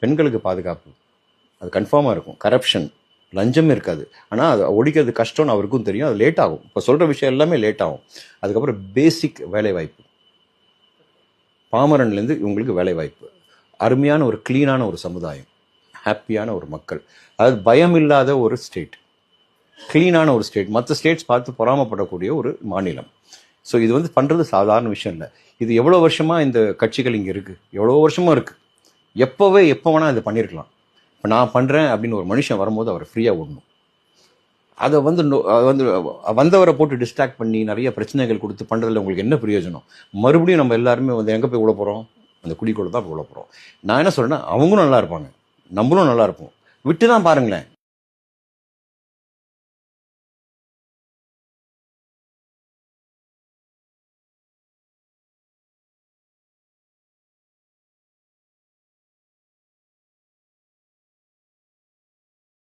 பெண்களுக்கு பாதுகாப்பு, அது கன்ஃபார்மாக இருக்கும். கரப்ஷன், லஞ்சம் இருக்காது. ஆனால் அது ஒழிக்கிறது கஷ்டம்னு அவருக்கும் தெரியும். அது லேட் ஆகும். இப்போ சொல்கிற விஷயம் எல்லாமே லேட் ஆகும். அதுக்கப்புறம் பேசிக் வேலைவாய்ப்பு, பாமரன்லேருந்து இவங்களுக்கு வேலைவாய்ப்பு, அருமையான ஒரு க்ளீனான ஒரு சமுதாயம், ஹாப்பியான ஒரு மக்கள், அதாவது பயம் இல்லாத ஒரு ஸ்டேட், க்ளீனான ஒரு ஸ்டேட், மற்ற ஸ்டேட்ஸ் பார்த்து பொறாமப்படக்கூடிய ஒரு மாநிலம். ஸோ இது வந்து பண்ணுறது சாதாரண விஷயம் இல்லை. இது எவ்வளோ வருஷமாக இந்த கட்சிகள் இங்கே இருக்குது, எவ்வளோ வருஷமாக இருக்குது. எப்போ வேணால் இதை பண்ணியிருக்கலாம். இப்போ நான் பண்ணுறேன் அப்படின்னு ஒரு மனுஷன் வரும்போது அவரை ஃப்ரீயாக விடணும். அதை வந்து வந்தவரை போட்டு டிஸ்ட்ராக்ட் பண்ணி நிறைய பிரச்சனைகள் கொடுத்து பண்ணுறதுல உங்களுக்கு என்ன பிரயோஜனம்? மறுபடியும் நம்ம எல்லாருமே வந்து எங்கே போய் விட போகிறோம்? அந்த குடிக்குள்ள தான் விட போகிறோம். நான் என்ன சொல்கிறேன்னா, அவங்களும் நல்லா இருப்பாங்க, நம்மளும் நல்லா இருப்போம். விட்டு தான் பாருங்களேன்.